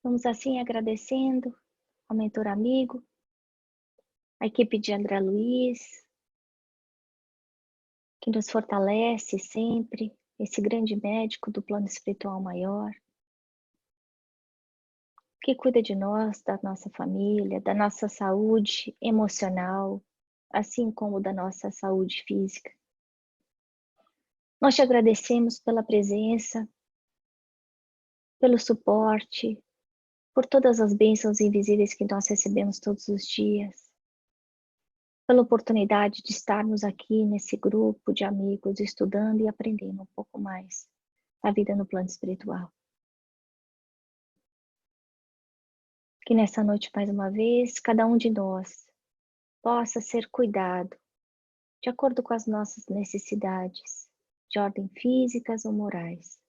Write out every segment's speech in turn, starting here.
Vamos assim agradecendo ao mentor amigo, a equipe de André Luiz, que nos fortalece sempre, esse grande médico do plano espiritual maior, que cuida de nós, da nossa família, da nossa saúde emocional, assim como da nossa saúde física. Nós te agradecemos pela presença, pelo suporte, por todas as bênçãos invisíveis que nós recebemos todos os dias, pela oportunidade de estarmos aqui nesse grupo de amigos, estudando e aprendendo um pouco mais a vida no plano espiritual. Que nessa noite, mais uma vez, cada um de nós possa ser cuidado de acordo com as nossas necessidades, de ordem físicas ou morais.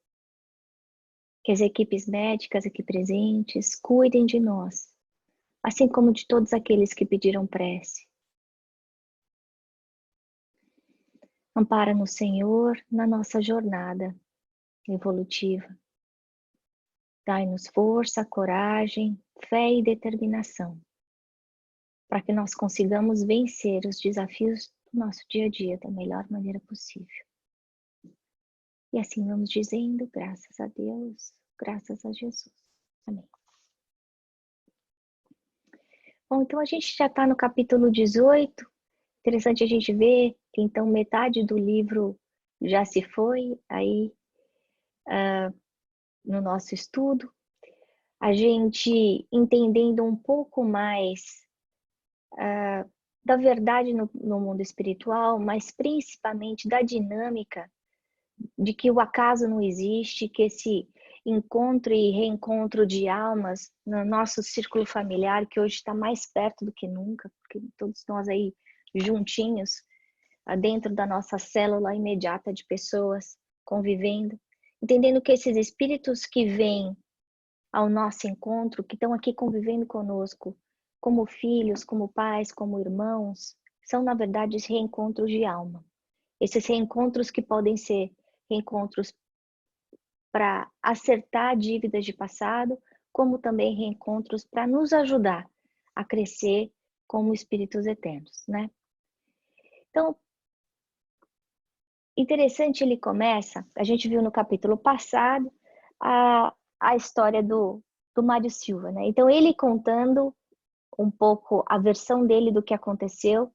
Que as equipes médicas aqui presentes cuidem de nós, assim como de todos aqueles que pediram prece. Ampara-nos, Senhor, na nossa jornada evolutiva. Dai-nos força, coragem, fé e determinação, para que nós consigamos vencer os desafios do nosso dia a dia da melhor maneira possível. E assim vamos dizendo, graças a Deus, graças a Jesus. Amém. Bom, então a gente já está no capítulo 18. Interessante a gente ver que então metade do livro já se foi aí no nosso estudo. A gente entendendo um pouco mais da verdade no mundo espiritual, mas principalmente da dinâmica de que o acaso não existe, que esse encontro e reencontro de almas no nosso círculo familiar, que hoje está mais perto do que nunca, porque todos nós aí juntinhos, dentro da nossa célula imediata de pessoas convivendo, entendendo que esses espíritos que vêm ao nosso encontro, que estão aqui convivendo conosco, como filhos, como pais, como irmãos, são na verdade reencontros de alma. Esses reencontros que podem ser reencontros para acertar dívidas de passado, como também reencontros para nos ajudar a crescer como espíritos eternos, né? Então, interessante, ele começa, a gente viu no capítulo passado, a história do Mário Silva, né? Então, ele contando um pouco a versão dele do que aconteceu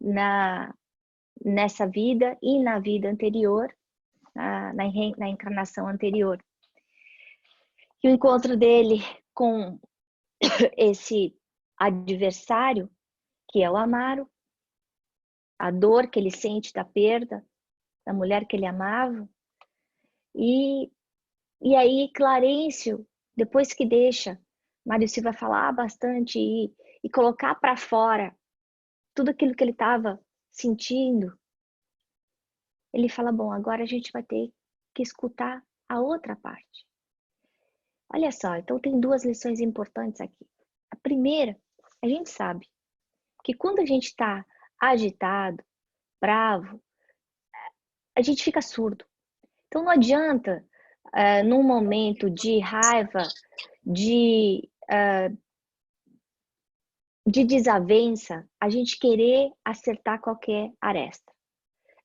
nessa vida e na vida anterior, na encarnação anterior. E o encontro dele com esse adversário, que é o Amaro, a dor que ele sente da perda da mulher que ele amava, e aí Clarencio, depois que deixa Mário Silva falar bastante e colocar para fora tudo aquilo que ele estava sentindo, ele fala, bom, agora a gente vai ter que escutar a outra parte. Olha só, então tem duas lições importantes aqui. A primeira, a gente sabe que quando a gente está agitado, bravo, a gente fica surdo. Então não adianta, num momento de raiva, de desavença, a gente querer acertar qualquer aresta.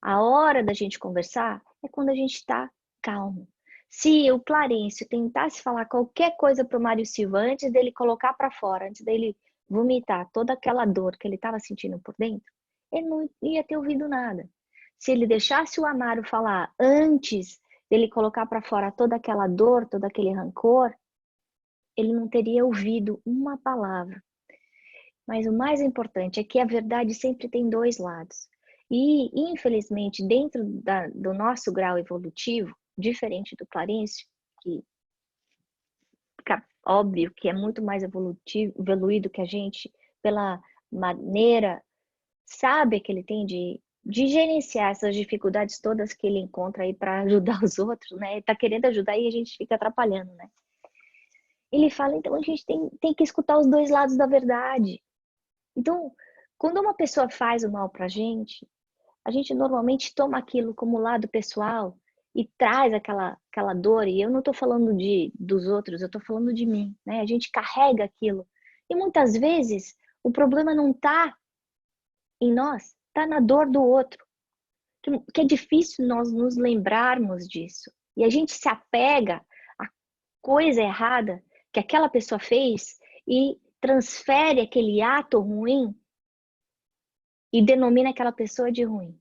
A hora da gente conversar é quando a gente está calmo. Se o Clarencio tentasse falar qualquer coisa para o Mário Silva antes dele colocar para fora, antes dele vomitar toda aquela dor que ele estava sentindo por dentro, ele não ia ter ouvido nada. Se ele deixasse o Amaro falar antes dele colocar para fora toda aquela dor, todo aquele rancor, ele não teria ouvido uma palavra. Mas o mais importante é que a verdade sempre tem dois lados. E, infelizmente, dentro do nosso grau evolutivo, diferente do Clarencio, que fica óbvio que é muito mais evoluído que a gente, pela maneira sábia que ele tem de gerenciar essas dificuldades todas que ele encontra aí para ajudar os outros, né? Ele tá querendo ajudar e a gente fica atrapalhando, né? Ele fala, então a gente tem que escutar os dois lados da verdade. Então, quando uma pessoa faz o mal pra gente, a gente normalmente toma aquilo como lado pessoal e traz aquela dor, e eu não estou falando dos outros, eu estou falando de mim, né? A gente carrega aquilo. E muitas vezes o problema não está em nós, está na dor do outro. Que é difícil nós nos lembrarmos disso. E a gente se apega à coisa errada que aquela pessoa fez e transfere aquele ato ruim e denomina aquela pessoa de ruim.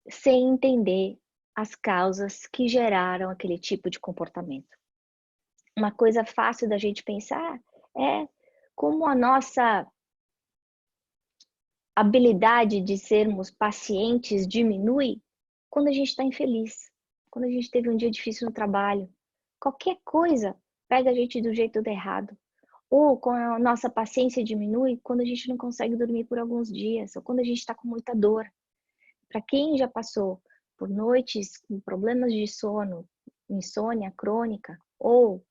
Sem entender as causas que geraram aquele tipo de comportamento. Uma coisa fácil da gente pensar é como a nossa habilidade de sermos pacientes diminui quando a gente está infeliz, quando a gente teve um dia difícil no trabalho. Qualquer coisa pega a gente do jeito errado. Ou quando a nossa paciência diminui quando a gente não consegue dormir por alguns dias, ou quando a gente está com muita dor. Para quem já passou por noites com problemas de sono, insônia crônica, ou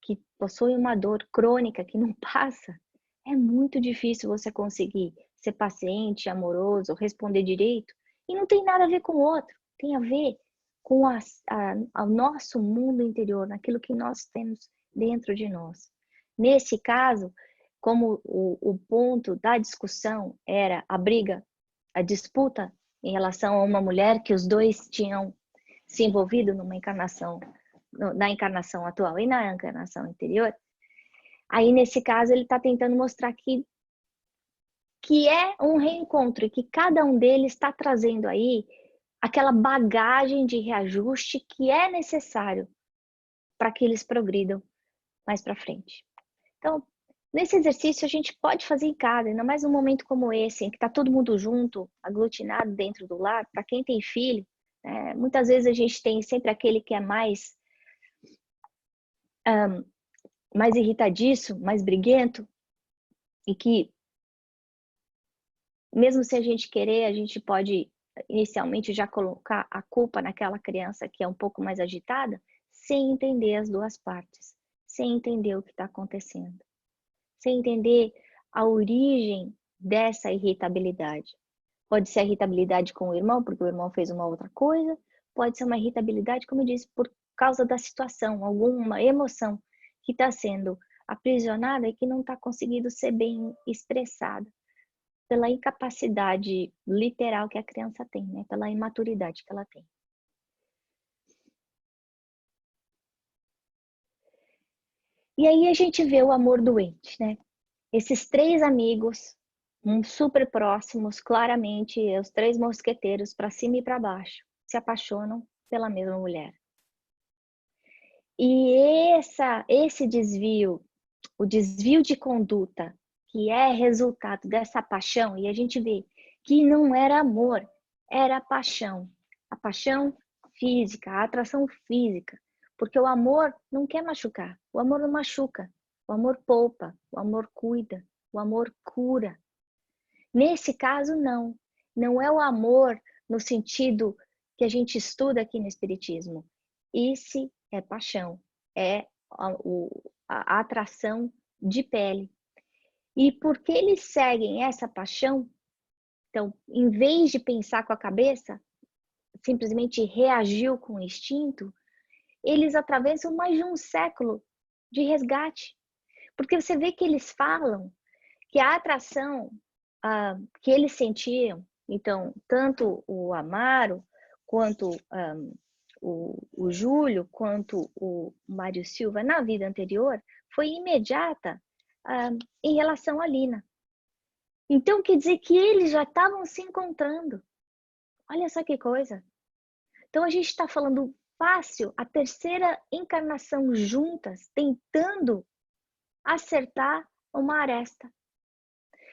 que possui uma dor crônica que não passa, é muito difícil você conseguir ser paciente, amoroso, responder direito, e não tem nada a ver com o outro, tem a ver com o nosso mundo interior, naquilo que nós temos dentro de nós. Nesse caso, como o ponto da discussão era a briga, a disputa em relação a uma mulher que os dois tinham se envolvido numa encarnação, na encarnação atual e na encarnação anterior, aí nesse caso ele está tentando mostrar que é um reencontro e que cada um deles está trazendo aí aquela bagagem de reajuste que é necessário para que eles progridam mais para frente. Então, nesse exercício a gente pode fazer em casa, ainda mais num momento como esse, em que está todo mundo junto, aglutinado dentro do lar. Para quem tem filho, muitas vezes a gente tem sempre aquele que é mais irritadiço, mais briguento, e que, mesmo se a gente querer, a gente pode inicialmente já colocar a culpa naquela criança que é um pouco mais agitada, sem entender as duas partes, sem entender o que está acontecendo, sem entender a origem dessa irritabilidade. Pode ser a irritabilidade com o irmão, porque o irmão fez uma outra coisa, pode ser uma irritabilidade, como eu disse, por causa da situação, alguma emoção que está sendo aprisionada e que não está conseguindo ser bem expressada pela incapacidade literal que a criança tem, né? Pela imaturidade que ela tem. E aí a gente vê o amor doente, né? Esses três amigos, super próximos, claramente, os três mosqueteiros, para cima e para baixo, se apaixonam pela mesma mulher. E esse desvio, o desvio de conduta, que é resultado dessa paixão, e a gente vê que não era amor, era paixão. A paixão física, a atração física. Porque o amor não quer machucar, o amor não machuca. O amor poupa, o amor cuida, o amor cura. Nesse caso, não. Não é o amor no sentido que a gente estuda aqui no Espiritismo. Esse é paixão, é a atração de pele. E porque eles seguem essa paixão, então, em vez de pensar com a cabeça, simplesmente reagiu com o instinto, eles atravessam mais de um século de resgate. Porque você vê que eles falam que a atração que eles sentiam, então, tanto o Amaro, quanto o Júlio, quanto o Mário Silva na vida anterior, foi imediata em relação à Lina. Então, quer dizer que eles já estavam se encontrando. Olha só que coisa. Então, a gente está falando fácil, a terceira encarnação juntas, tentando acertar uma aresta.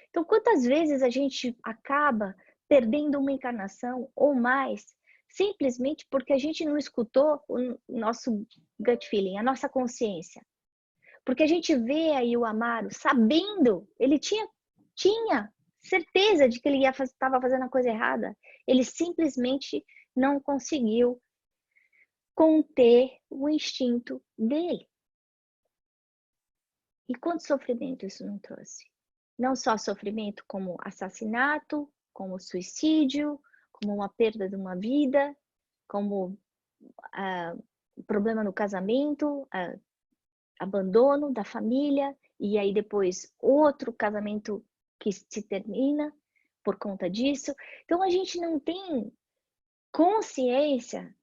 Então, quantas vezes a gente acaba perdendo uma encarnação ou mais, simplesmente porque a gente não escutou o nosso gut feeling, a nossa consciência. Porque a gente vê aí o Amaro sabendo, ele tinha certeza de que ele estava fazendo a coisa errada. Ele simplesmente não conseguiu conter o instinto dele. E quanto sofrimento isso não trouxe? Não só sofrimento como assassinato, como suicídio, como uma perda de uma vida, como problema no casamento, abandono da família, e aí depois outro casamento que se termina por conta disso. Então a gente não tem consciência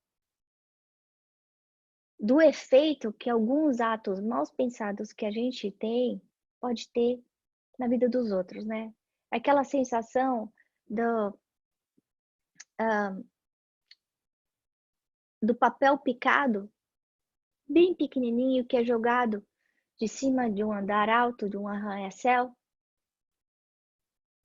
do efeito que alguns atos mal pensados que a gente tem pode ter na vida dos outros, né? Aquela sensação do papel picado, bem pequenininho, que é jogado de cima de um andar alto, de um arranha-céu,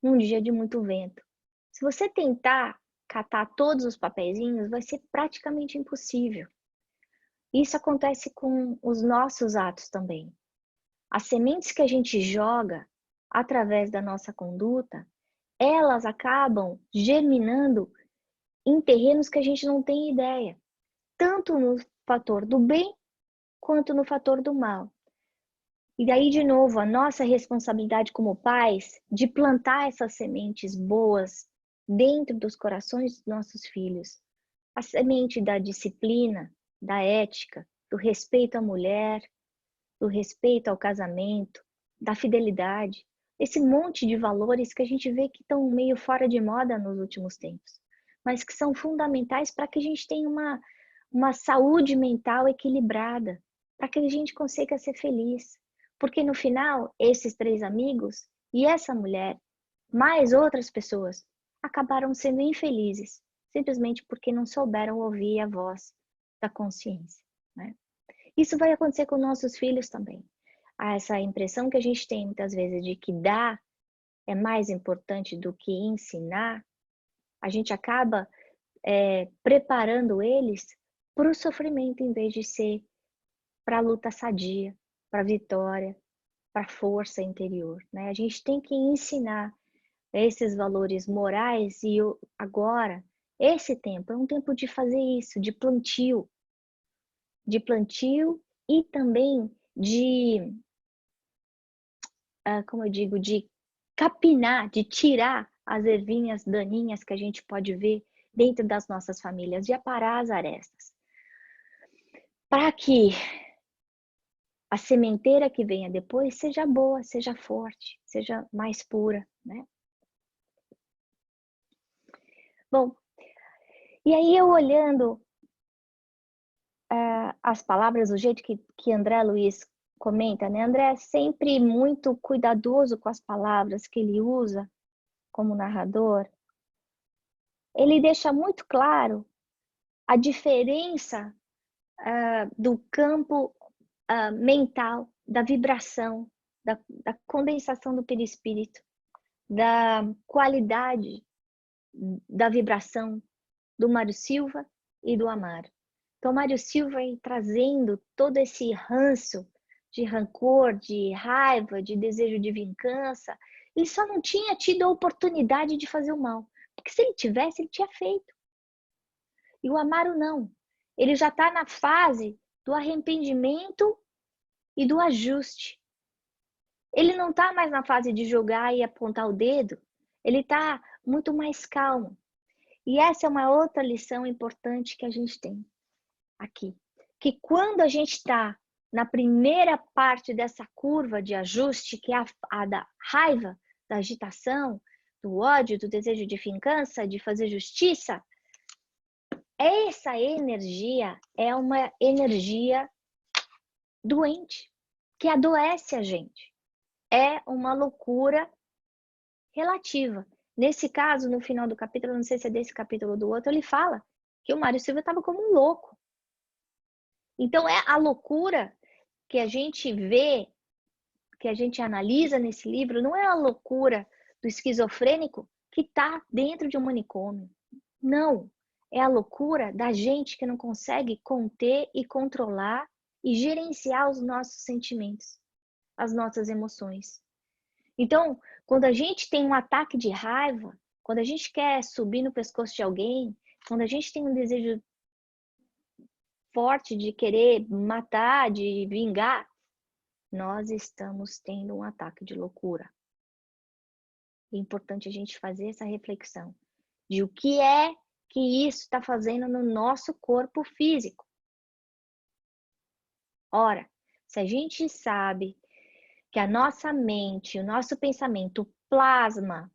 num dia de muito vento. Se você tentar catar todos os papeizinhos, vai ser praticamente impossível. Isso acontece com os nossos atos também. As sementes que a gente joga através da nossa conduta, elas acabam germinando em terrenos que a gente não tem ideia, tanto no fator do bem quanto no fator do mal. E daí, de novo, a nossa responsabilidade como pais de plantar essas sementes boas dentro dos corações dos nossos filhos. A semente da disciplina, da ética, do respeito à mulher, do respeito ao casamento, da fidelidade, esse monte de valores que a gente vê que estão meio fora de moda nos últimos tempos, mas que são fundamentais para que a gente tenha uma saúde mental equilibrada, para que a gente consiga ser feliz. Porque no final, esses 3 amigos e essa mulher, mais outras pessoas, acabaram sendo infelizes, simplesmente porque não souberam ouvir a voz da consciência, né? Isso vai acontecer com nossos filhos também. Essa impressão que a gente tem muitas vezes de que dar é mais importante do que ensinar, a gente acaba preparando eles para o sofrimento em vez de ser para a luta sadia, para a vitória, para a força interior, né? A gente tem que ensinar esses valores morais e agora, esse tempo é um tempo de fazer isso, de plantio e também como eu digo, de capinar, de tirar as ervinhas daninhas que a gente pode ver dentro das nossas famílias, de aparar as arestas. Para que a sementeira que venha depois seja boa, seja forte, seja mais pura, né? Bom, e aí eu olhando as palavras, o jeito que André Luiz comenta, né? André é sempre muito cuidadoso com as palavras que ele usa como narrador. Ele deixa muito claro a diferença do campo mental, da vibração, da condensação do perispírito, da qualidade da vibração do Mário Silva e do Amaro. Então, Mário Silva vem trazendo todo esse ranço de rancor, de raiva, de desejo de vingança. Ele só não tinha tido a oportunidade de fazer o mal, porque se ele tivesse, ele tinha feito. E o Amaro não. Ele já está na fase do arrependimento e do ajuste. Ele não está mais na fase de jogar e apontar o dedo. Ele está muito mais calmo. E essa é uma outra lição importante que a gente tem aqui. Que quando a gente está na primeira parte dessa curva de ajuste, que é a da raiva, da agitação, do ódio, do desejo de vingança, de fazer justiça, essa energia é uma energia doente, que adoece a gente. É uma loucura relativa. Nesse caso, no final do capítulo, não sei se é desse capítulo ou do outro, ele fala que o Mário Silva estava como um louco. Então, é a loucura que a gente vê, que a gente analisa nesse livro, não é a loucura do esquizofrênico que está dentro de um manicômio. Não. É a loucura da gente que não consegue conter e controlar e gerenciar os nossos sentimentos, as nossas emoções. Então, quando a gente tem um ataque de raiva, quando a gente quer subir no pescoço de alguém, quando a gente tem um desejo forte de querer matar, de vingar, nós estamos tendo um ataque de loucura. É importante a gente fazer essa reflexão de o que é que isso está fazendo no nosso corpo físico. Ora, se a gente sabe que a nossa mente, o nosso pensamento plasma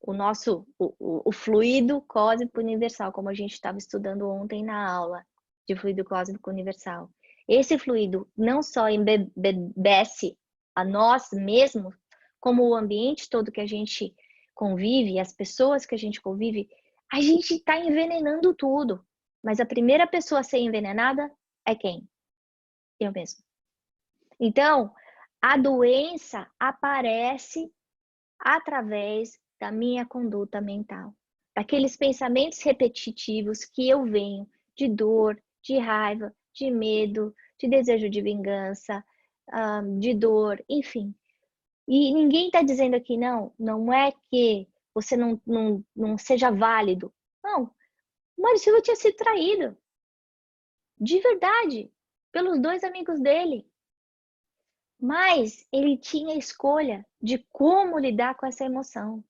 o fluido cósmico universal, como a gente estava estudando ontem na aula de fluido cósmico universal. Esse fluido não só embebece a nós mesmos, como o ambiente todo que a gente convive, as pessoas que a gente convive, a gente está envenenando tudo. Mas a primeira pessoa a ser envenenada é quem? Eu mesmo. Então, a doença aparece através da minha conduta mental, daqueles pensamentos repetitivos que eu venho de dor, de raiva, de medo, de desejo de vingança, de dor, enfim. E ninguém está dizendo aqui, não é que você não seja válido. Não, o Mário Silva tinha sido traído, de verdade, pelos 2 amigos dele. Mas ele tinha escolha de como lidar com essa emoção.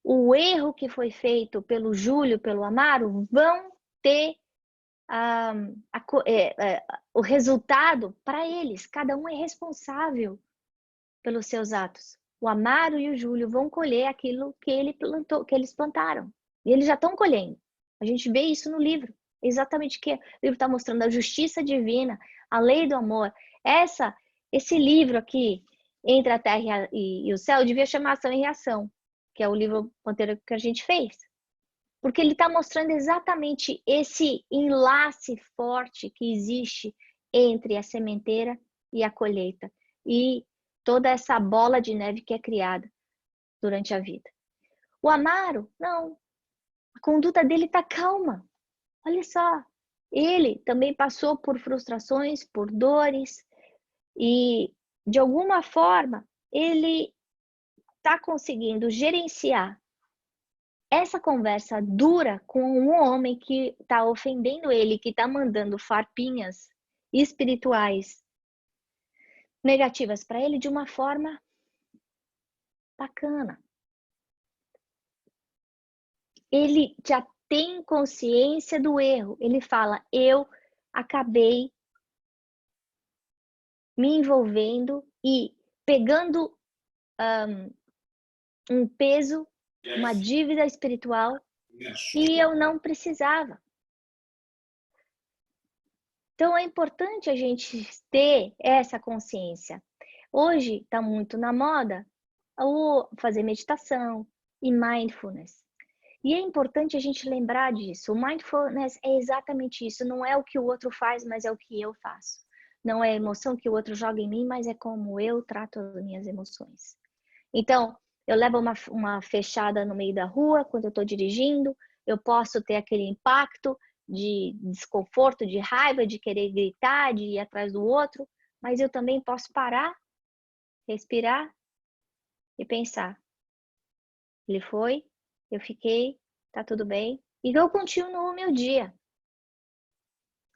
O erro que foi feito pelo Júlio, pelo Amaro, vão ter o resultado para eles. Cada um é responsável pelos seus atos. O Amaro e o Júlio vão colher aquilo que eles plantaram. E eles já estão colhendo. A gente vê isso no livro. Exatamente o que o livro está mostrando, a justiça divina, a lei do amor. Esse livro aqui, Entre a Terra e o Céu, devia chamar Ação e Reação, que é o livro anterior que a gente fez. Porque ele está mostrando exatamente esse enlace forte que existe entre a sementeira e a colheita. E toda essa bola de neve que é criada durante a vida. O Amaro, não. A conduta dele está calma. Olha só. Ele também passou por frustrações, por dores. E, de alguma forma, ele está conseguindo gerenciar essa conversa dura com um homem que está ofendendo ele, que está mandando farpinhas espirituais negativas para ele de uma forma bacana. Ele já tem consciência do erro. Ele fala, eu acabei me envolvendo e pegando um peso, uma dívida espiritual que eu não precisava. Então é importante a gente ter essa consciência. Hoje está muito na moda o fazer meditação e mindfulness. E é importante a gente lembrar disso. O mindfulness é exatamente isso. Não é o que o outro faz, mas é o que eu faço. Não é a emoção que o outro joga em mim, mas é como eu trato as minhas emoções. Então, eu levo uma fechada no meio da rua quando eu estou dirigindo. Eu posso ter aquele impacto de desconforto, de raiva, de querer gritar, de ir atrás do outro. Mas eu também posso parar, respirar e pensar. Ele foi, eu fiquei, tá tudo bem. E eu continuo o meu dia.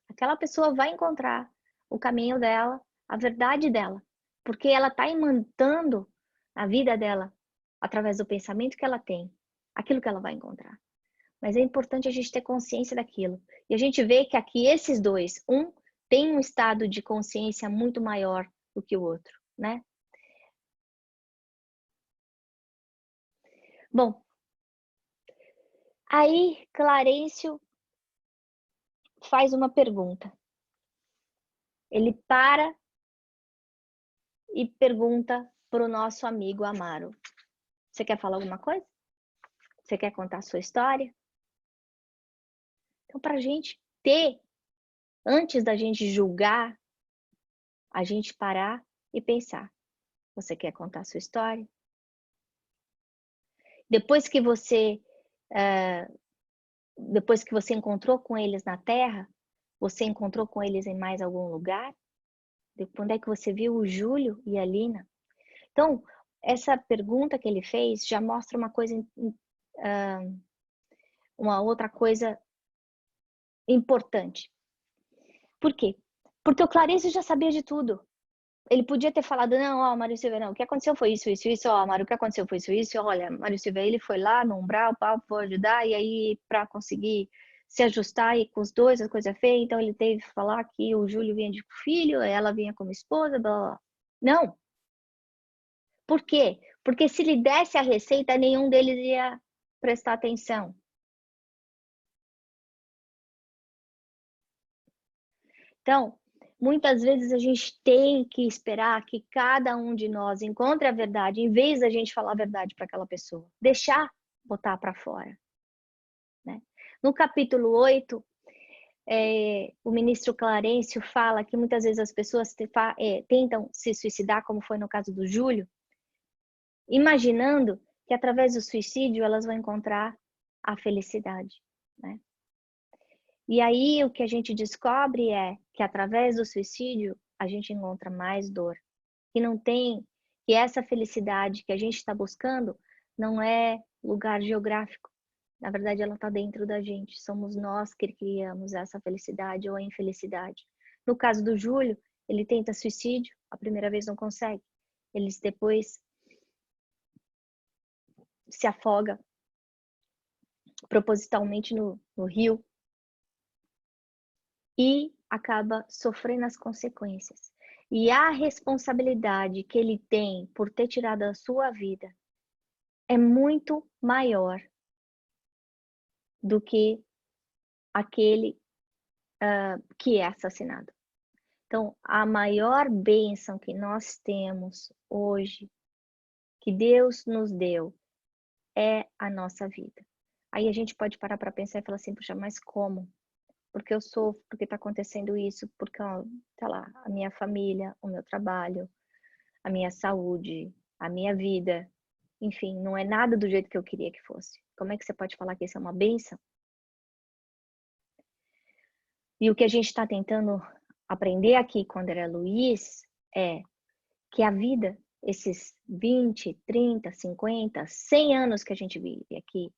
Aquela pessoa vai encontrar o caminho dela, a verdade dela. Porque ela está imantando a vida dela através do pensamento que ela tem. Aquilo que ela vai encontrar. Mas é importante a gente ter consciência daquilo. E a gente vê que aqui esses dois, um tem um estado de consciência muito maior do que o outro, né? Bom, aí Clarencio faz uma pergunta. Ele para e pergunta para o nosso amigo Amaro. Você quer falar alguma coisa? Você quer contar a sua história? Então, para a gente ter, antes da gente julgar, a gente parar e pensar. Você quer contar a sua história? Depois que você encontrou com eles na Terra, você encontrou com eles em mais algum lugar? Quando é que você viu o Júlio e a Lina? Então, essa pergunta que ele fez já mostra uma coisa, uma outra coisa importante. Por quê? Porque o Clarencio já sabia de tudo. Ele podia ter falado, não, ó, Mário Silva, não, o que aconteceu foi isso, isso, isso, ó, Mário, o que aconteceu foi isso, isso, olha, Mário Silva, ele foi lá no umbral, pau, foi ajudar, e aí, para conseguir se ajustar e com os dois, a coisa feia, então ele teve que falar que o Júlio vinha de filho, ela vinha como esposa, blá, blá, blá. Não. Por quê? Porque se lhe desse a receita, nenhum deles ia prestar atenção. Então, muitas vezes a gente tem que esperar que cada um de nós encontre a verdade, em vez da gente falar a verdade para aquela pessoa. Deixar botar para fora. Né? No capítulo 8, o ministro Clarencio fala que muitas vezes as pessoas tentam se suicidar, como foi no caso do Júlio, imaginando que através do suicídio elas vão encontrar a felicidade. Né? E aí o que a gente descobre é que através do suicídio a gente encontra mais dor. Que não tem, que essa felicidade que a gente está buscando não é lugar geográfico. Na verdade, ela está dentro da gente. Somos nós que criamos essa felicidade ou a infelicidade. No caso do Júlio, ele tenta suicídio, a primeira vez não consegue. Ele depois se afoga propositalmente no rio e acaba sofrendo as consequências. E a responsabilidade que ele tem por ter tirado a sua vida é muito maior do que aquele que é assassinado. Então, a maior bênção que nós temos hoje, que Deus nos deu, é a nossa vida. Aí a gente pode parar para pensar e falar assim, puxa, mas como? Porque eu sofro, porque está acontecendo isso, porque, tá lá, a minha família, o meu trabalho, a minha saúde, a minha vida, enfim, não é nada do jeito que eu queria que fosse. Como é que você pode falar que isso é uma bênção? E o que a gente está tentando aprender aqui com André Luiz é que a vida, esses 20, 30, 50, 100 anos que a gente vive aqui,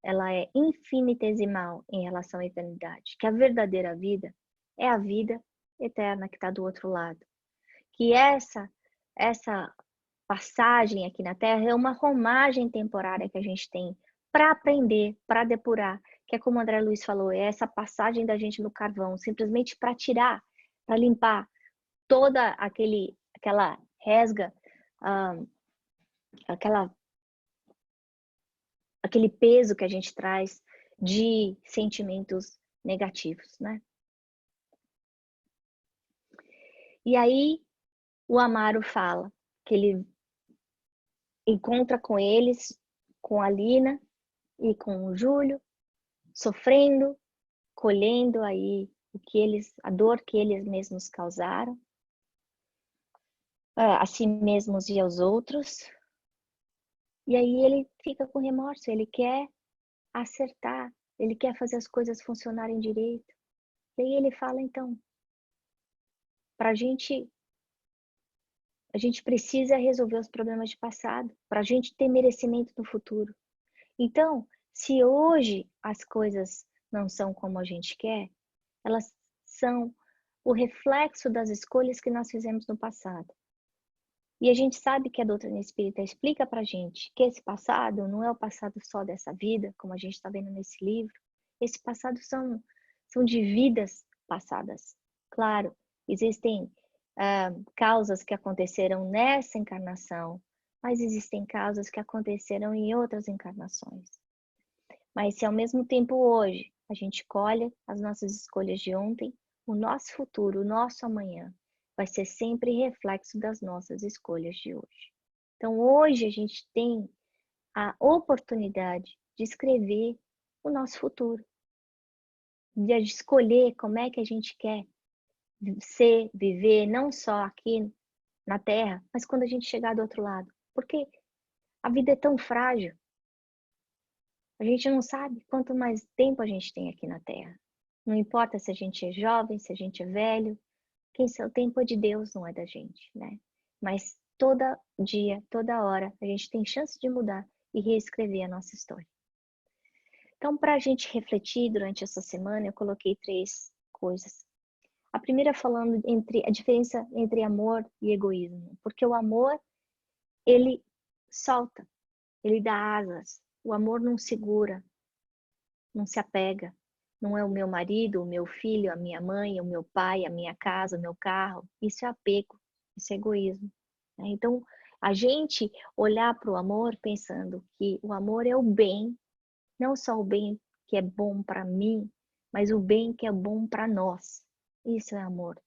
ela é infinitesimal em relação à eternidade. Que a verdadeira vida é a vida eterna que está do outro lado. Que essa passagem aqui na Terra é uma romagem temporária que a gente tem para aprender, para depurar, que é como o André Luiz falou, é essa passagem da gente no carvão, simplesmente para tirar, para limpar toda aquela resga, aquele peso que a gente traz de sentimentos negativos, né? E aí o Amaro fala que ele encontra com eles, com a Lina e com o Júlio, sofrendo, colhendo aí a dor que eles mesmos causaram, a si mesmos e aos outros. E aí ele fica com remorso, ele quer acertar, ele quer fazer as coisas funcionarem direito. E aí ele fala, então, a gente precisa resolver os problemas de passado, para a gente ter merecimento no futuro. Então, se hoje as coisas não são como a gente quer, elas são o reflexo das escolhas que nós fizemos no passado. E a gente sabe que a doutrina espírita explica pra gente que esse passado não é o passado só dessa vida, como a gente está vendo nesse livro. Esse passado são de vidas passadas. Claro, existem causas que aconteceram nessa encarnação, mas existem causas que aconteceram em outras encarnações. Mas se ao mesmo tempo hoje a gente colhe as nossas escolhas de ontem, o nosso futuro, o nosso amanhã, vai ser sempre reflexo das nossas escolhas de hoje. Então hoje a gente tem a oportunidade de escrever o nosso futuro, de escolher como é que a gente quer ser, viver, não só aqui na Terra, mas quando a gente chegar do outro lado. Porque a vida é tão frágil. A gente não sabe quanto mais tempo a gente tem aqui na Terra. Não importa se a gente é jovem, se a gente é velho, o tempo é de Deus, não é da gente, né? Mas todo dia, toda hora, a gente tem chance de mudar e reescrever a nossa história. Então, para a gente refletir durante essa semana, eu coloquei 3 coisas. A primeira falando entre a diferença entre amor e egoísmo, porque o amor, ele solta, ele dá asas. O amor não segura, não se apega. Não é o meu marido, o meu filho, a minha mãe, o meu pai, a minha casa, o meu carro. Isso é apego, isso é egoísmo. Então, a gente olhar para o amor pensando que o amor é o bem, não só o bem que é bom para mim, mas o bem que é bom para nós. Isso é amor.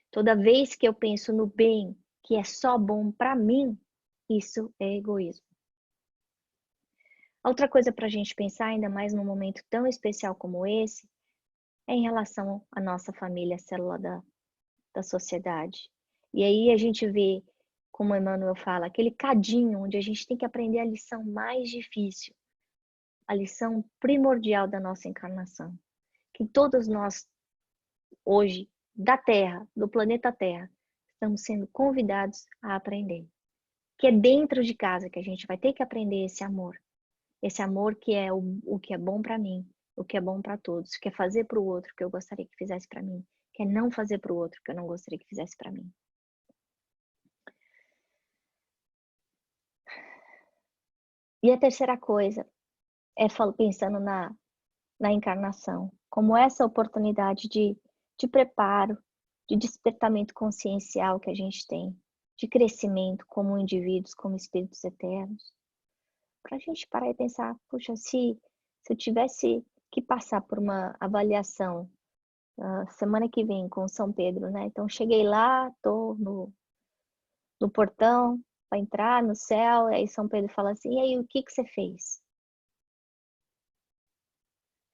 Toda vez que eu penso no bem que é só bom para mim, isso é egoísmo. Outra coisa para a gente pensar, ainda mais num momento tão especial como esse, é em relação à nossa família, a célula da sociedade. E aí a gente vê, como Emmanuel fala, aquele cadinho onde a gente tem que aprender a lição mais difícil, a lição primordial da nossa encarnação, que todos nós, hoje, da Terra, do planeta Terra, estamos sendo convidados a aprender. Que é dentro de casa que a gente vai ter que aprender esse amor. Esse amor que é o que é bom para mim, o que é bom para todos, que é fazer para o outro o que eu gostaria que fizesse para mim, que é não fazer para o outro o que eu não gostaria que fizesse para mim. E a terceira coisa é pensando na encarnação, como essa oportunidade de preparo, de despertamento consciencial que a gente tem, de crescimento como indivíduos, como espíritos eternos, para a gente parar e pensar, puxa, se eu tivesse que passar por uma avaliação semana que vem com São Pedro, né? Então cheguei lá, tô no portão para entrar no céu, e aí São Pedro fala assim: "E aí, o que você fez?"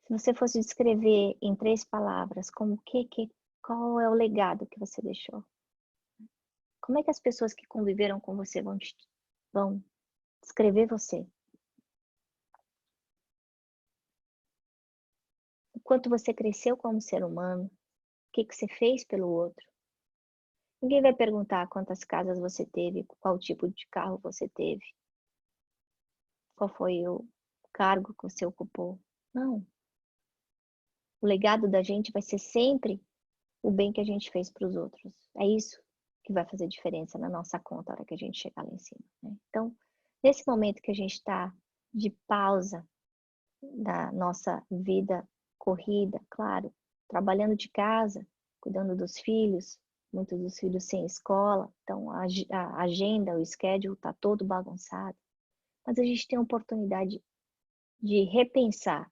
Se você fosse descrever em 3 palavras, qual é o legado que você deixou? Como é que as pessoas que conviveram com você vão descrever você? O quanto você cresceu como ser humano? O que você fez pelo outro? Ninguém vai perguntar quantas casas você teve, qual tipo de carro você teve, qual foi o cargo que você ocupou. Não. O legado da gente vai ser sempre o bem que a gente fez para os outros. É isso que vai fazer diferença na nossa conta na hora que a gente chegar lá em cima, né? Então, nesse momento que a gente está de pausa da nossa vida corrida, claro, trabalhando de casa, cuidando dos filhos, muitos dos filhos sem escola, então a agenda, o schedule está todo bagunçado. Mas a gente tem a oportunidade de repensar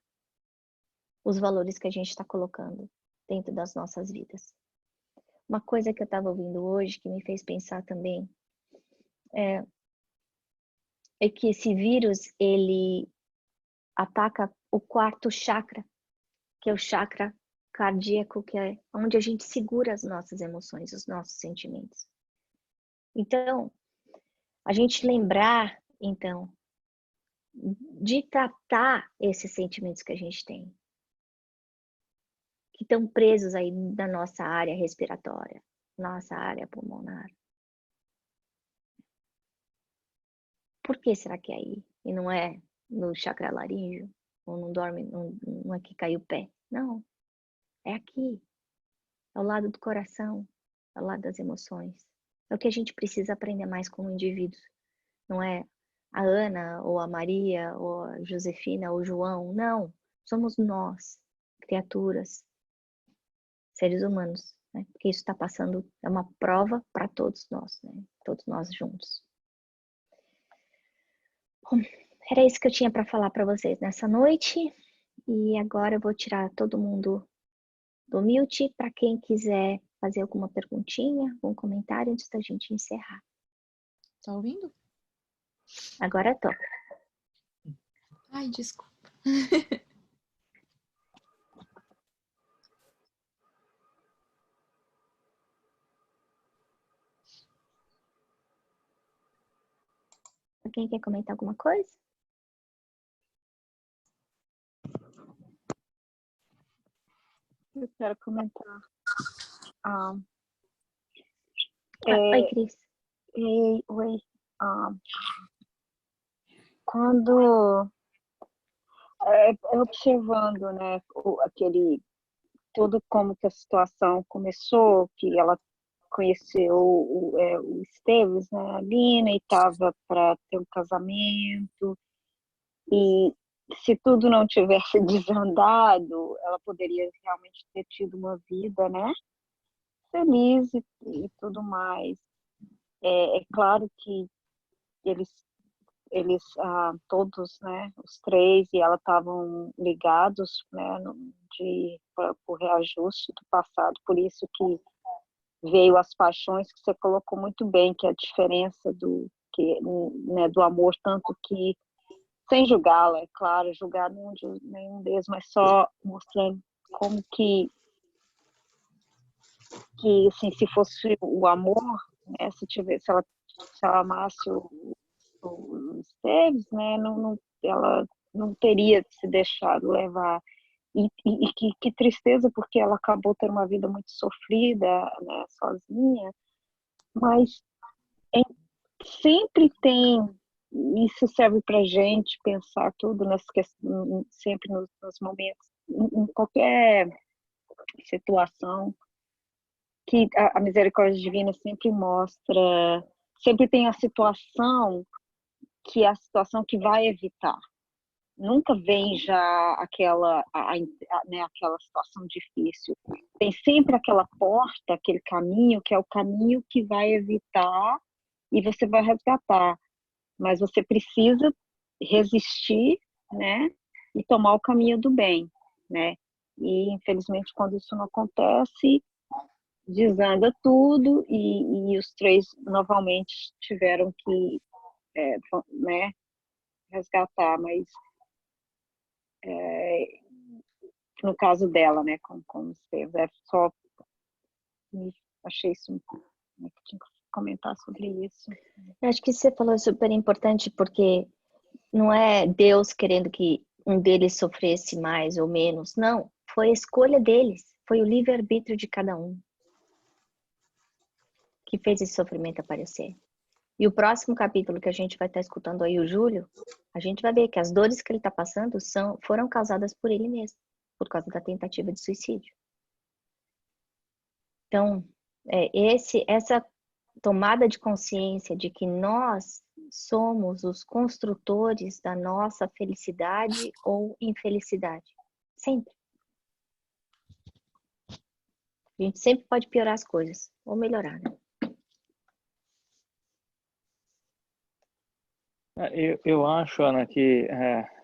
os valores que a gente está colocando dentro das nossas vidas. Uma coisa que eu estava ouvindo hoje que me fez pensar também é que esse vírus ele ataca o quarto chakra, que é o chakra cardíaco, que é onde a gente segura as nossas emoções, os nossos sentimentos. Então, a gente lembrar, então, de tratar esses sentimentos que a gente tem, que estão presos aí na nossa área respiratória, nossa área pulmonar. Por que será que é aí? E não é no chakra laríngeo? Ou não dorme, não é que cai o pé? Não, é aqui, ao lado do coração, ao lado das emoções. É o que a gente precisa aprender mais como indivíduos. Não é a Ana, ou a Maria, ou a Josefina, ou o João. Não, somos nós, criaturas, seres humanos. Né? Porque isso está passando, é uma prova para todos nós, né? Todos nós juntos. Bom, era isso que eu tinha para falar para vocês nessa noite. E agora eu vou tirar todo mundo do mute para quem quiser fazer alguma perguntinha, algum comentário antes da gente encerrar. Tá ouvindo? Agora tô. Ai, desculpa. Alguém quer comentar alguma coisa? Eu quero comentar. Oi, Cris. Oi. Quando observando, né, aquele tudo como que a situação começou, que ela conheceu o Esteves, né, a Lina, e estava para ter um casamento, e se tudo não tivesse desandado, ela poderia realmente ter tido uma vida, né, feliz e tudo mais. É claro que eles todos, né, os três e ela estavam ligados, né, por reajuste do passado, por isso que veio as paixões que você colocou muito bem, que é a diferença né, do amor, tanto que sem julgá-la, é claro, julgar nenhum deles, mas só mostrando como que assim, se fosse o amor, né, se ela amasse o Esteves, né, ela não teria se deixado levar. E que tristeza, porque ela acabou tendo uma vida muito sofrida, né, sozinha, mas é, sempre tem, isso serve para gente pensar tudo sempre nos momentos, em qualquer situação, que a misericórdia divina sempre mostra, sempre tem a situação que é a situação que vai evitar. Nunca vem já né, aquela situação difícil. Tem sempre aquela porta, aquele caminho, que é o caminho que vai evitar e você vai resgatar. Mas você precisa resistir, né, e tomar o caminho do bem, né? E infelizmente quando isso não acontece, desanda tudo e os três novamente tiveram que, né, resgatar, mas no caso dela, né, como Esteves, só achei isso, né, que tinha que comentar sobre isso. Eu acho que você falou super importante, porque não é Deus querendo que um deles sofresse mais ou menos, não, foi a escolha deles, foi o livre-arbítrio de cada um que fez esse sofrimento aparecer. E o próximo capítulo que a gente vai estar escutando aí, o Júlio, a gente vai ver que as dores que ele está passando foram causadas por ele mesmo, por causa da tentativa de suicídio. Então, essa tomada de consciência de que nós somos os construtores da nossa felicidade ou infelicidade. Sempre. A gente sempre pode piorar as coisas, ou melhorar, né? Eu acho, Ana, que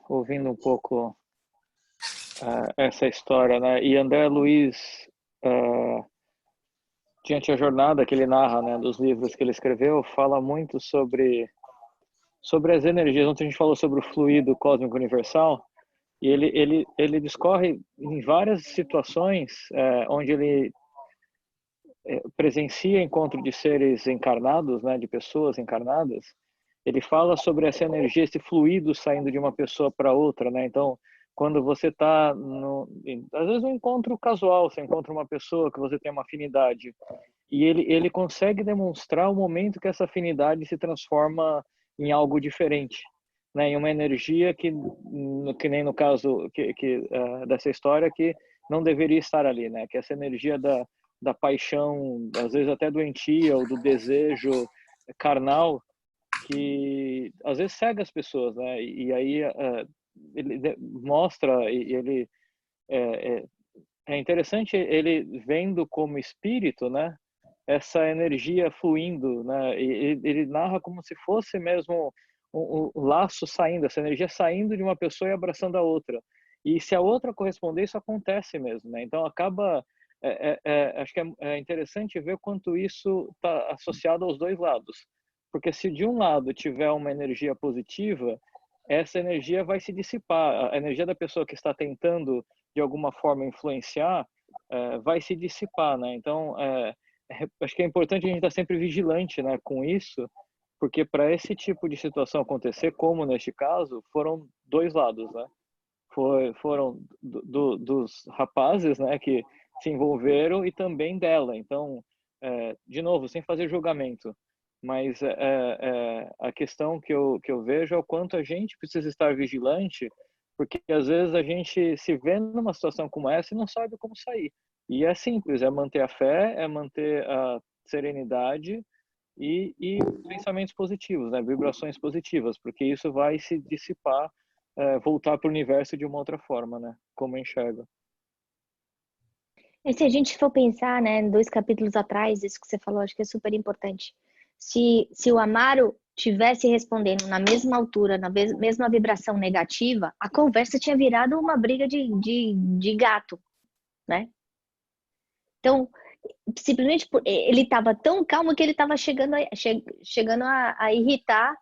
ouvindo um pouco essa história, né, e André Luiz, diante a jornada que ele narra, né, dos livros que ele escreveu, fala muito sobre as energias. Ontem a gente falou sobre o fluido cósmico universal, e ele discorre em várias situações onde ele presencia encontro de seres encarnados, né, de pessoas encarnadas. Ele fala sobre essa energia, esse fluido saindo de uma pessoa para outra, né? Então, quando você está às vezes um encontro casual, você encontra uma pessoa que você tem uma afinidade, e ele consegue demonstrar o momento que essa afinidade se transforma em algo diferente, né? Em uma energia que nem no caso dessa história, que não deveria estar ali, né? Que essa energia da paixão, às vezes até doentia, ou do desejo carnal, que às vezes cega as pessoas, né? E aí ele mostra, e ele é interessante ele vendo como espírito, né? Essa energia fluindo, né? E ele narra como se fosse mesmo um laço saindo, essa energia saindo de uma pessoa e abraçando a outra. E se a outra corresponder, isso acontece mesmo, né? Então acaba acho que é interessante ver quanto isso está associado aos dois lados. Porque se de um lado tiver uma energia positiva, essa energia vai se dissipar. A energia da pessoa que está tentando, de alguma forma, influenciar, vai se dissipar, né? Então, acho que é importante a gente estar sempre vigilante, né, com isso, porque para esse tipo de situação acontecer, como neste caso, foram dois lados, né? Foram dos rapazes, né, que se envolveram, e também dela. Então, de novo, sem fazer julgamento, mas a questão que eu vejo é o quanto a gente precisa estar vigilante, Porque às vezes a gente se vê numa situação como essa e não sabe como sair. E é simples, é manter a fé, é manter a serenidade e pensamentos positivos, né? Vibrações positivas, porque isso vai se dissipar, voltar para o universo de uma outra forma, né? Como eu enxergo. E se a gente for pensar, né, 2 capítulos atrás, isso que você falou, acho que é super importante. Se o Amaro tivesse respondendo na mesma altura, na mesma vibração negativa, a conversa tinha virado uma briga de gato, né? Então, simplesmente ele estava tão calmo que ele estava chegando a irritar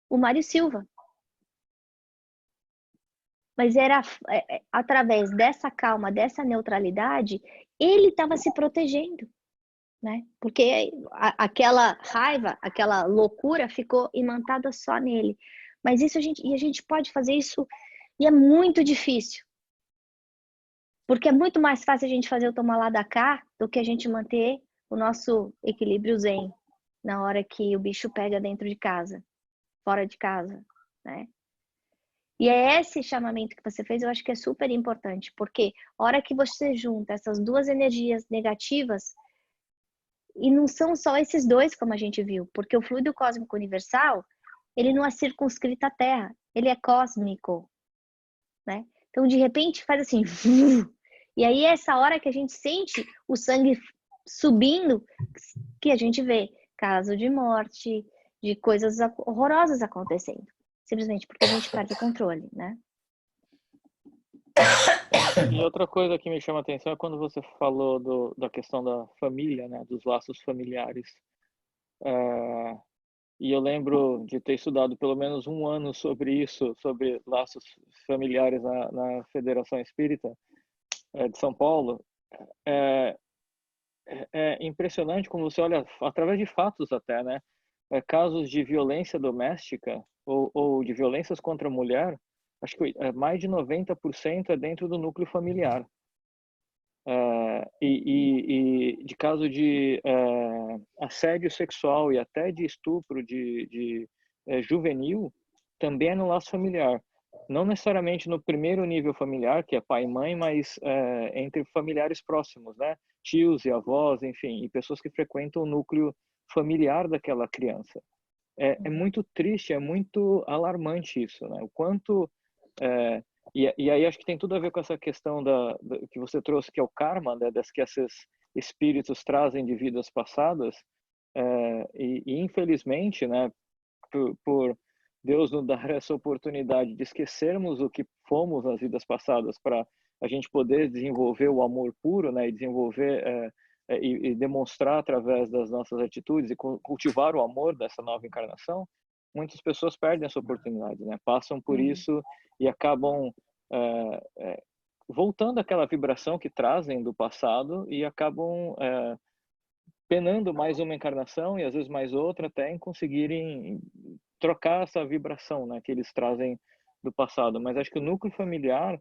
o Mário Silva. Mas era através dessa calma, dessa neutralidade, ele estava se protegendo, né? Porque aquela raiva, aquela loucura ficou imantada só nele. Mas isso a gente pode fazer isso e é muito difícil. Porque é muito mais fácil a gente fazer o tomar lá da cá do que a gente manter o nosso equilíbrio zen na hora que o bicho pega dentro de casa, fora de casa, né? E é esse chamamento que você fez, eu acho que é super importante, porque a hora que você junta essas duas energias negativas, e não são só esses dois, como a gente viu, porque o fluido cósmico universal, ele não é circunscrito à Terra, ele é cósmico, né? Então, de repente, faz assim, e aí é essa hora que a gente sente o sangue subindo, que a gente vê caso de morte, de coisas horrorosas acontecendo. Simplesmente porque a gente perde o controle, né? E outra coisa que me chama a atenção é quando você falou da questão da família, né, dos laços familiares. E eu lembro de ter estudado pelo menos um ano sobre isso, sobre laços familiares na Federação Espírita de São Paulo. É impressionante como você olha, através de fatos até, né? Casos de violência doméstica ou de violências contra a mulher, acho que mais de 90% é dentro do núcleo familiar. E de caso de assédio sexual e até de estupro de juvenil, também é no laço familiar. Não necessariamente no primeiro nível familiar, que é pai e mãe, mas entre familiares próximos, né? Tios e avós, enfim, e pessoas que frequentam o núcleo familiar daquela criança. É muito triste, é muito alarmante isso, né? O quanto... E aí acho que tem tudo a ver com essa questão que você trouxe, que é o karma, né, das que esses espíritos trazem de vidas passadas, e infelizmente, né, por Deus nos dar essa oportunidade de esquecermos o que fomos nas vidas passadas para a gente poder desenvolver o amor puro, né, e desenvolver e demonstrar através das nossas atitudes e cultivar o amor dessa nova encarnação, muitas pessoas perdem essa oportunidade, né, passam por isso e acabam voltando àquela vibração que trazem do passado e acabam penando mais uma encarnação e às vezes mais outra até em conseguirem trocar essa vibração, né, que eles trazem do passado. Mas acho que o núcleo familiar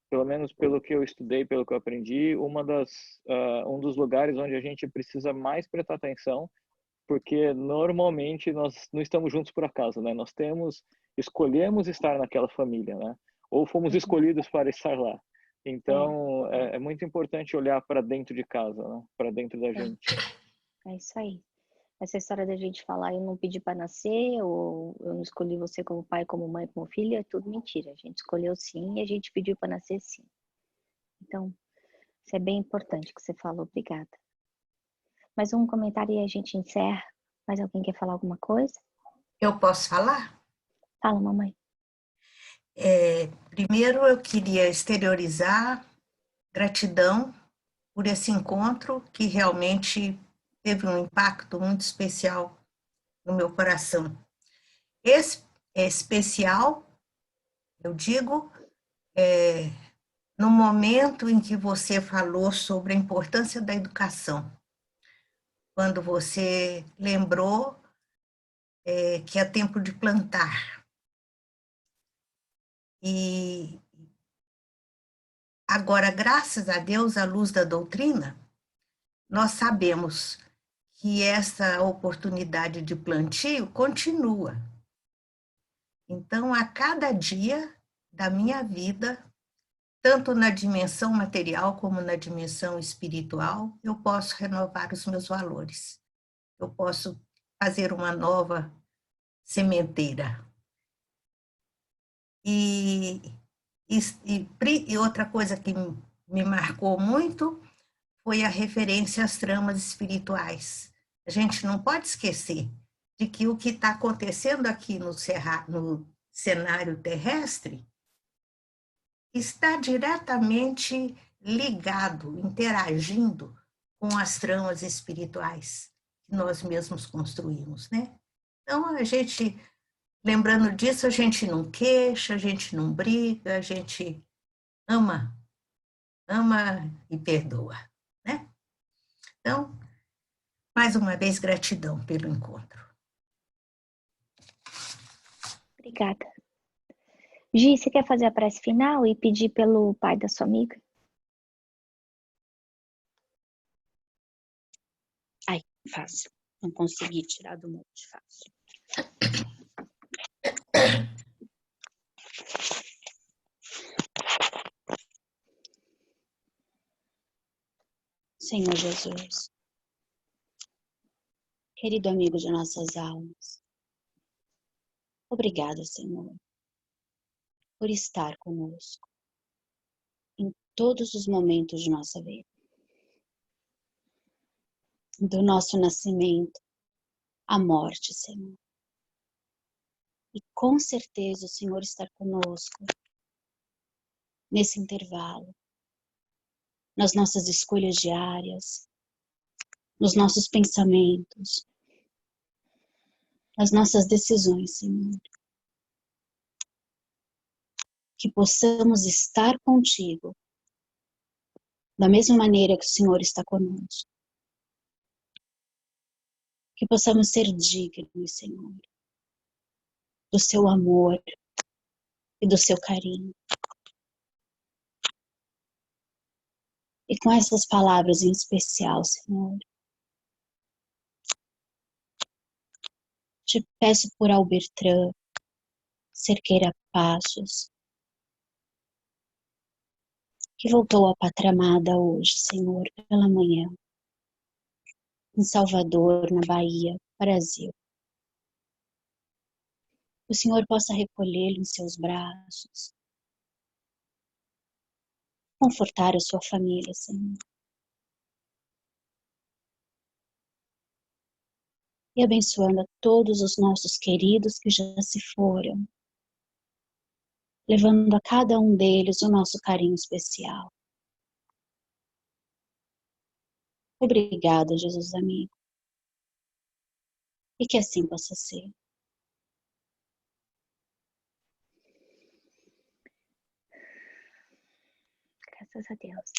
pelo menos pelo que eu estudei, pelo que eu aprendi, um dos lugares onde a gente precisa mais prestar atenção, porque normalmente nós não estamos juntos por acaso, né? Nós escolhemos estar naquela família, né? Ou fomos escolhidos para estar lá. Então, é muito importante olhar para dentro de casa, né? Para dentro da gente. É isso aí. Essa história da gente falar, eu não pedi para nascer, ou eu não escolhi você como pai, como mãe, como filha, é tudo mentira. A gente escolheu sim e a gente pediu para nascer sim. Então, isso é bem importante que você falou. Obrigada. Mais um comentário e a gente encerra. Mais alguém quer falar alguma coisa? Eu posso falar? Fala, mamãe. Primeiro, eu queria exteriorizar gratidão por esse encontro que realmente teve um impacto muito especial no meu coração. Esse é especial, eu digo, no momento em que você falou sobre a importância da educação, quando você lembrou que é tempo de plantar. E agora, graças a Deus, à luz da doutrina, nós sabemos que essa oportunidade de plantio continua. Então, a cada dia da minha vida, tanto na dimensão material como na dimensão espiritual, eu posso renovar os meus valores. Eu posso fazer uma nova sementeira. E outra coisa que me marcou muito foi a referência às tramas espirituais. A gente não pode esquecer de que o que está acontecendo aqui no cenário terrestre está diretamente ligado, interagindo com as tramas espirituais que nós mesmos construímos, né? Então, a gente, lembrando disso, a gente não queixa, a gente não briga, a gente ama e perdoa, né? Então, mais uma vez, gratidão pelo encontro. Obrigada. Gi, você quer fazer a prece final e pedir pelo pai da sua amiga? Ai, fácil. Não consegui tirar do monte, fácil. Senhor Jesus, querido amigo de nossas almas, obrigada, Senhor, por estar conosco em todos os momentos de nossa vida. Do nosso nascimento à morte, Senhor. E com certeza o Senhor está conosco nesse intervalo, nas nossas escolhas diárias, nos nossos pensamentos, nas nossas decisões, Senhor. Que possamos estar contigo da mesma maneira que o Senhor está conosco. Que possamos ser dignos, Senhor, do seu amor e do seu carinho. E com essas palavras em especial, Senhor, te peço por Albertrã, Cerqueira Passos, que voltou à pátria amada hoje, Senhor, pela manhã, em Salvador, na Bahia, Brasil. Que o Senhor possa recolhê-lo em seus braços, confortar a sua família, Senhor. E abençoando a todos os nossos queridos que já se foram, levando a cada um deles o nosso carinho especial. Obrigada, Jesus amigo. E que assim possa ser. Graças a Deus.